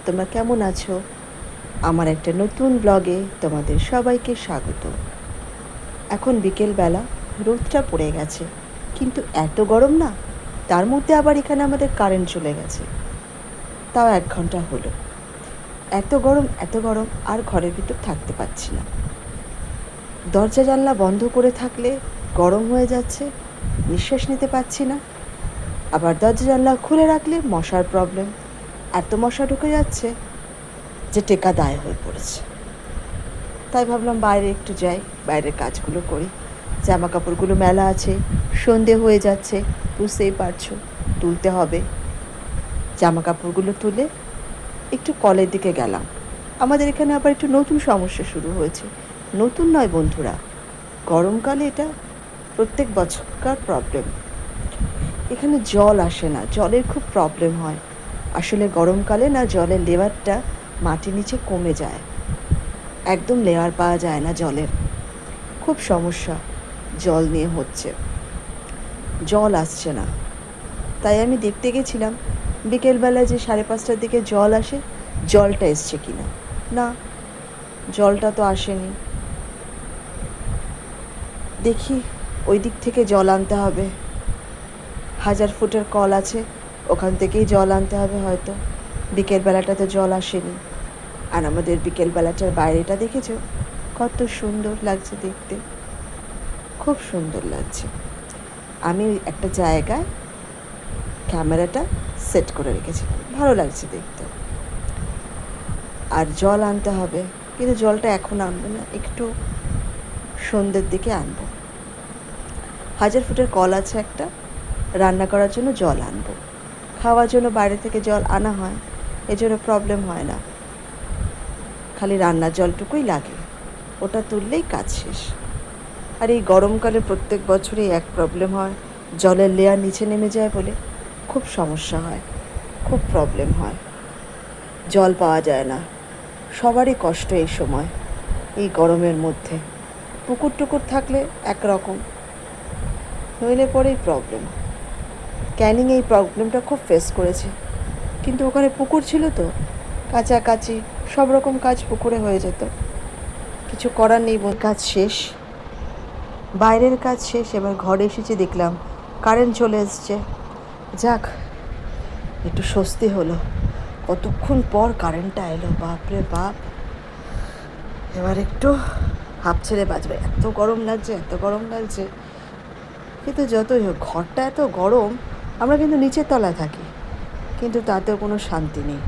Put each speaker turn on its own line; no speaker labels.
তোমরা কেমন আছো? আমার একটা নতুন ব্লগে তোমাদের সবাইকে স্বাগত। এখন বিকেলবেলা, রোদটা পড়ে গেছে, কিন্তু এত গরম না। তার মধ্যে আবার এখানে আমাদের কারেন্ট চলে গেছে, তাও 1 ঘন্টা হলো। এত গরম আর ঘরের ভিতর থাকতে পারছি না। দরজা জানলা বন্ধ করে থাকলে গরম হয়ে যাচ্ছে, নিঃশ্বাস নিতে পারছি না। আবার দরজা জানলা খুলে রাখলে মশার প্রবলেম, এত মশা ঢুকে যাচ্ছে যে টেকা দায় হয়ে পড়েছে। তাই ভাবলাম বাইরে একটু যাই, বাইরের কাজগুলো করি। জামা কাপড়গুলো মেলা আছে, সন্ধে হয়ে যাচ্ছে, বুঝতেই পারছো, তুলতে হবে। জামা কাপড়গুলো তুলে একটু কলের দিকে গেলাম। আমাদের এখানে আবার একটু নতুন সমস্যা শুরু হয়েছে। নতুন নয় বন্ধুরা, গরমকালে এটা প্রত্যেক বছরকার প্রবলেম। এখানে জল আসে না, জলের খুব প্রবলেম হয়। আসলে গরমকালে না জলের লেয়ারটা মাটির নিচে কমে যায়, একদম লেয়ার পাওয়া যায় না জলের। খুব সমস্যা জল নিয়ে হচ্ছে, জল আসছে না। তাই আমি দেখতে গেছিলাম বিকেলবেলা যে 5:30টার দিকে জল আসে, জলটা এসছে কিনা। না, জলটা তো আসেনি। দেখি ওই দিক থেকে জল আনতে হবে। 1000 ফুটের কল আছে, ওখান থেকেই জল আনতে হবে হয়তো। বিকেলবেলাটাতে জল আসেনি। আর আমাদের বিকেলবেলাটার বাইরেটা দেখেছো কত সুন্দর লাগছে দেখতে, খুব সুন্দর লাগছে। আমি একটা জায়গায় ক্যামেরাটা সেট করে রেখেছিলাম, ভালো লাগছে দেখতে। আর জল আনতে হবে, কিন্তু জলটা এখন আনবো না, একটু সন্ধ্যের দিকে আনবো। 1000 ফুটের কল আছে একটা, রান্না করার জন্য জল আনবো। খাওয়ার জন্য বাইরে থেকে জল আনা হয়, এজন্য প্রবলেম হয় না। খালি রান্নার জলটুকুই লাগে, ওটা তুললেই কাজ শেষ। আর এই গরমকালে প্রত্যেক বছরই এক প্রবলেম হয়, জলের লেয়ার নিচে নেমে যায় বলে খুব সমস্যা হয়, খুব প্রবলেম হয়। জল পাওয়া যায় না, সবারই কষ্ট এই সময়, এই গরমের মধ্যে। পুকুর টুকুর থাকলে একরকম, নইলে পরেই প্রবলেম। ক্যানিং এই প্রবলেমটা খুব ফেস করেছে, কিন্তু ওখানে পুকুর ছিল তো, কাছাকাছি সব রকম কাজ পুকুরে হয়ে যেত। কিছু করার নেই, কাজ শেষ, বাইরের কাজ শেষ। এবার ঘরে এসেছি, দেখলাম কারেন্ট চলে এসছে। যাক, একটু স্বস্তি হলো। কতক্ষণ পর কারেন্টটা এলো, বাপরে বাপ। এবার একটু হাঁপ ছেড়ে বাঁচবে। এত গরম লাগছে। কিন্তু যতই হোক, ঘরটা এত গরম, আমরা কিন্তু নিচের তলায় থাকি, কিন্তু তাতেও কোনো শান্তি নেই।